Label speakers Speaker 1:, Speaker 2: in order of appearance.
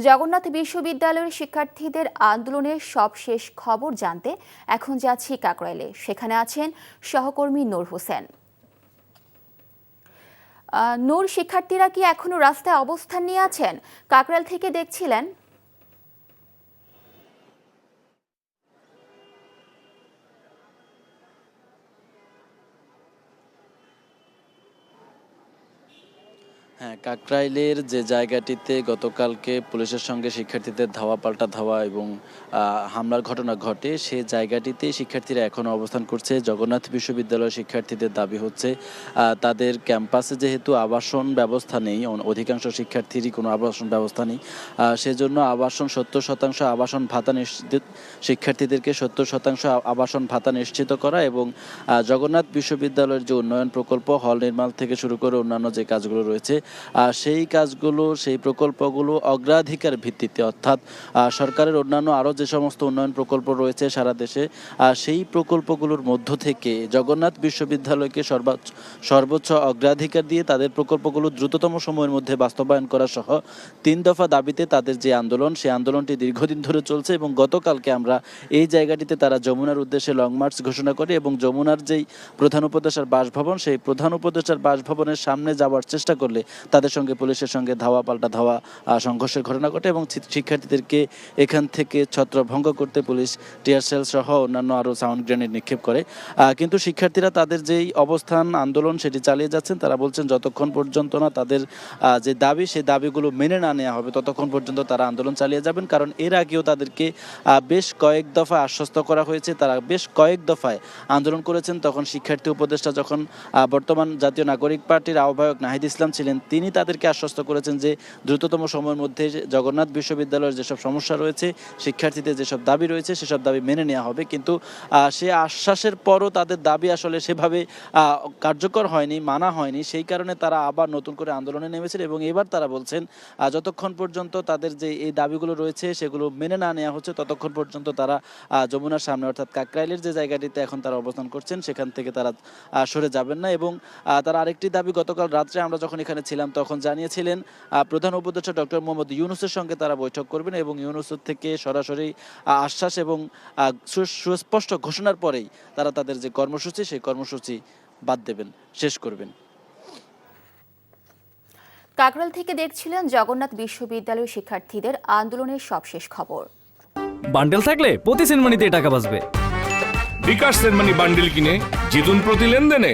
Speaker 1: জগন্নাথ বিশ্ববিদ্যালয়ের শিক্ষার্থীদের আন্দোলনের সবশেষ খবর জানতে এখন যাচ্ছি কাকরাইলে। সেখানে আছেন সহকর্মী নূর হোসেন। নূর, শিক্ষার্থীরা কি এখনো রাস্তায় অবস্থান নিয়ে আছেন? কাকরাইল থেকে দেখছিলেন।
Speaker 2: হ্যাঁ, কাকরাইলের যে জায়গাটিতে গতকালকে পুলিশের সঙ্গে শিক্ষার্থীদের ধাওয়া পাল্টা ধাওয়া এবং হামলার ঘটনা ঘটে, সে জায়গাটিতে শিক্ষার্থীরা এখনও অবস্থান করছে। জগন্নাথ বিশ্ববিদ্যালয়ের শিক্ষার্থীদের দাবি হচ্ছে তাদের ক্যাম্পাসে যেহেতু আবাসন ব্যবস্থা নেই, অধিকাংশ শিক্ষার্থীরই কোনো আবাসন ব্যবস্থা নেই, সেজন্য আবাসন 70% আবাসন ভাতা নিশ্চিত, শিক্ষার্থীদেরকে 70% আবাসন ভাতা নিশ্চিত করা এবং জগন্নাথ বিশ্ববিদ্যালয়ের যে উন্নয়ন প্রকল্প, হল নির্মাণ থেকে শুরু করে অন্যান্য যে কাজগুলো রয়েছে, সেই কাজগুলো, সেই প্রকল্পগুলো অগ্রাধিকার ভিত্তিতে, অর্থাৎ সরকারের অন্যান্য আরও যে সমস্ত উন্নয়ন প্রকল্প রয়েছে সারা দেশে, সেই প্রকল্পগুলোর মধ্য থেকে জগন্নাথ বিশ্ববিদ্যালয়কে সর্বোচ্চ অগ্রাধিকার দিয়ে তাদের প্রকল্পগুলো দ্রুততম সময়ের মধ্যে বাস্তবায়ন করা সহ 3 দফা দাবিতে তাদের যে আন্দোলন, সেই আন্দোলনটি দীর্ঘদিন ধরে চলছে। এবং গতকালকে আমরা এই জায়গাটিতে তারা যমুনার উদ্দেশ্যে লং মার্চ ঘোষণা করে এবং যমুনার যেই প্রধান উপদেষ্টার বাসভবন, সেই প্রধান উপদেষ্টার বাসভবনের সামনে যাওয়ার চেষ্টা করলে তাদের সঙ্গে পুলিশের সঙ্গে ধাওয়া পাল্টা ধাওয়া সংঘর্ষের ঘটনা ঘটে এবং শিক্ষার্থীদেরকে এখান থেকে ছত্রভঙ্গ করতে পুলিশ টিয়ার সেল সহ অন্যান্য আরও সাউন্ড গ্রেনেড নিক্ষেপ করে। কিন্তু শিক্ষার্থীরা তাদের যেই অবস্থান, আন্দোলন, সেটি চালিয়ে যাচ্ছেন। তারা বলছেন যতক্ষণ পর্যন্ত না তাদের যে দাবি, সেই দাবিগুলো মেনে না নেওয়া হবে ততক্ষণ পর্যন্ত তারা আন্দোলন চালিয়ে যাবেন। কারণ এর আগেও তাদেরকে বেশ কয়েক দফায় আশ্বস্ত করা হয়েছে, তারা বেশ কয়েক দফায় আন্দোলন করেছেন। তখন শিক্ষার্থী উপদেষ্টা, যখন বর্তমান জাতীয় নাগরিক পার্টির আহ্বায়ক নাহিদ ইসলাম ছিলেন, তিনি তাদেরকে আশ্বস্ত করেছেন যে দ্রুততম সময়ের মধ্যে জগন্নাথ বিশ্ববিদ্যালয়ের যেসব সমস্যা রয়েছে, শিক্ষার্থীদের যেসব দাবি রয়েছে, সেসব দাবি মেনে নেওয়া হবে। কিন্তু সে আশ্বাসের পরও তাদের দাবি আসলে সেভাবে কার্যকর হয়নি, মানা হয়নি। সেই কারণে তারা আবার নতুন করে আন্দোলনে নেমেছেন এবং এবার তারা বলছেন যতক্ষণ পর্যন্ত তাদের যে এই দাবিগুলো রয়েছে সেগুলো মেনে না নেওয়া হচ্ছে ততক্ষণ পর্যন্ত তারা যমুনার সামনে, অর্থাৎ কাকরাইলের যে জায়গাটিতে এখন তারা অবস্থান করছেন, সেখান থেকে তারা সরে যাবেন না। এবং তারা আরেকটি দাবি, গতকাল রাত্রে আমরা যখন এখানে ছিলাম তখন জানিয়েছিলেন প্রধান উপদেষ্টা ডক্টর মোহাম্মদ ইউনূসের সঙ্গে তারা বৈঠক করবেন এবং ইউনূসের থেকে সরাসরি আশ্বাস এবং সুস্পষ্ট ঘোষণার পরেই তারা তাদের যে কর্মসূচি, সেই কর্মসূচি বাদ দেবেন, শেষ করবেন।
Speaker 1: কাকরাইল থেকে দেখছিলেন জগন্নাথ বিশ্ববিদ্যালয়ের শিক্ষার্থীদের আন্দোলনের সবশেষ খবর।
Speaker 3: বান্ডেল থাকলে প্রতি সেনমানিতে টাকা বাঁচবে।
Speaker 4: বিকাশ সেনমানি বান্ডেল কিনে জিতুন প্রতি লেনদেনে।